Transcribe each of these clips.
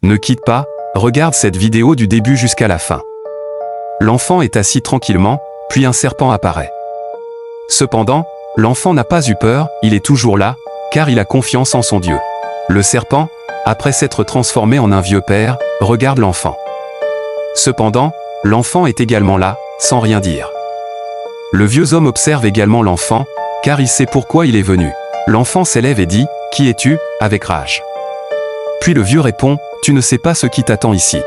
Ne quitte pas, regarde cette vidéo du début jusqu'à la fin. L'enfant est assis tranquillement, puis un serpent apparaît. Cependant, l'enfant n'a pas eu peur, il est toujours là, car il a confiance en son Dieu. Le serpent, après s'être transformé en un vieux père, regarde l'enfant. Cependant, l'enfant est également là, sans rien dire. Le vieux homme observe également l'enfant, car il sait pourquoi il est venu. L'enfant s'élève et dit, « Qui es-tu » avec rage. Puis le vieux répond, « Tu ne sais pas ce qui t'attend ici. »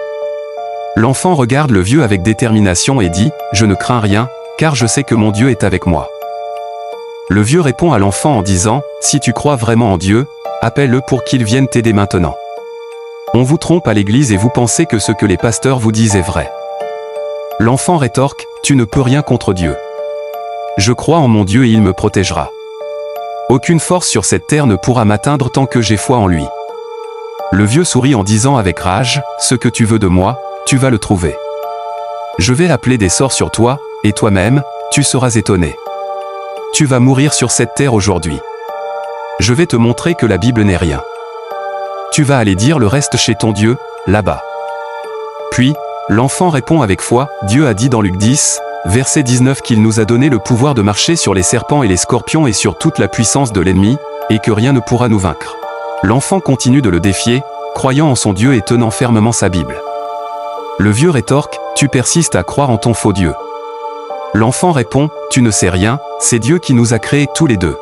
L'enfant regarde le vieux avec détermination et dit, « Je ne crains rien, car je sais que mon Dieu est avec moi. » Le vieux répond à l'enfant en disant, « Si tu crois vraiment en Dieu, appelle-le pour qu'il vienne t'aider maintenant. On vous trompe à l'église et vous pensez que ce que les pasteurs vous disent est vrai. » L'enfant rétorque, « Tu ne peux rien contre Dieu. Je crois en mon Dieu et il me protégera. Aucune force sur cette terre ne pourra m'atteindre tant que j'ai foi en lui. » Le vieux sourit en disant avec rage, « Ce que tu veux de moi, tu vas le trouver. Je vais appeler des sorts sur toi, et toi-même, tu seras étonné. Tu vas mourir sur cette terre aujourd'hui. Je vais te montrer que la Bible n'est rien. Tu vas aller dire le reste chez ton Dieu, là-bas. » Puis, l'enfant répond avec foi, « Dieu a dit dans Luc 10, verset 19 qu'il nous a donné le pouvoir de marcher sur les serpents et les scorpions et sur toute la puissance de l'ennemi, et que rien ne pourra nous vaincre. » L'enfant continue de le défier, croyant en son Dieu et tenant fermement sa Bible. Le vieux rétorque, « Tu persistes à croire en ton faux Dieu. » L'enfant répond, « Tu ne sais rien, c'est Dieu qui nous a créés tous les deux. »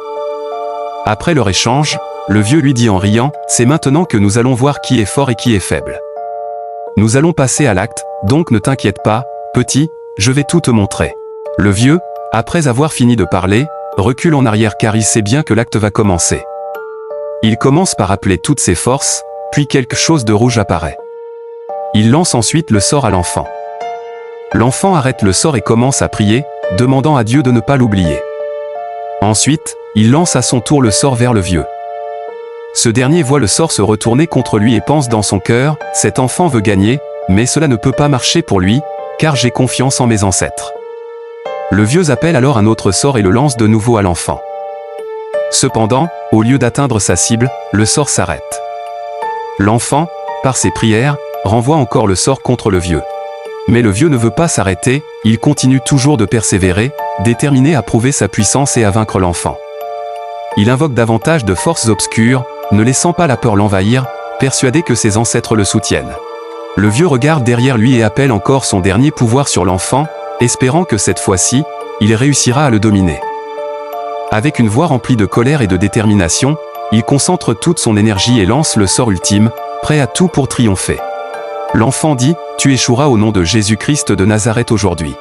Après leur échange, le vieux lui dit en riant, « C'est maintenant que nous allons voir qui est fort et qui est faible. Nous allons passer à l'acte, donc ne t'inquiète pas, petit, je vais tout te montrer. » Le vieux, après avoir fini de parler, recule en arrière car il sait bien que l'acte va commencer. Il commence par appeler toutes ses forces, puis quelque chose de rouge apparaît. Il lance ensuite le sort à l'enfant. L'enfant arrête le sort et commence à prier, demandant à Dieu de ne pas l'oublier. Ensuite, il lance à son tour le sort vers le vieux. Ce dernier voit le sort se retourner contre lui et pense dans son cœur, « Cet enfant veut gagner, mais cela ne peut pas marcher pour lui, car j'ai confiance en mes ancêtres. » Le vieux appelle alors un autre sort et le lance de nouveau à l'enfant. Cependant, au lieu d'atteindre sa cible, le sort s'arrête. L'enfant, par ses prières, renvoie encore le sort contre le vieux. Mais le vieux ne veut pas s'arrêter, il continue toujours de persévérer, déterminé à prouver sa puissance et à vaincre l'enfant. Il invoque davantage de forces obscures, ne laissant pas la peur l'envahir, persuadé que ses ancêtres le soutiennent. Le vieux regarde derrière lui et appelle encore son dernier pouvoir sur l'enfant, espérant que cette fois-ci, il réussira à le dominer. Avec une voix remplie de colère et de détermination, il concentre toute son énergie et lance le sort ultime, prêt à tout pour triompher. L'enfant dit, « Tu échoueras au nom de Jésus-Christ de Nazareth aujourd'hui. »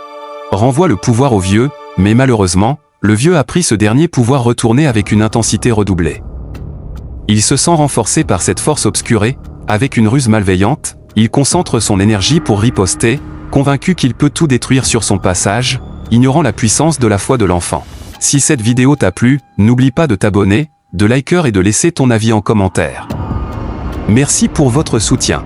Renvoie le pouvoir au vieux, mais malheureusement, le vieux a pris ce dernier pouvoir retourné avec une intensité redoublée. Il se sent renforcé par cette force obscurée, avec une ruse malveillante, il concentre son énergie pour riposter, convaincu qu'il peut tout détruire sur son passage, ignorant la puissance de la foi de l'enfant. Si cette vidéo t'a plu, n'oublie pas de t'abonner, de liker et de laisser ton avis en commentaire. Merci pour votre soutien.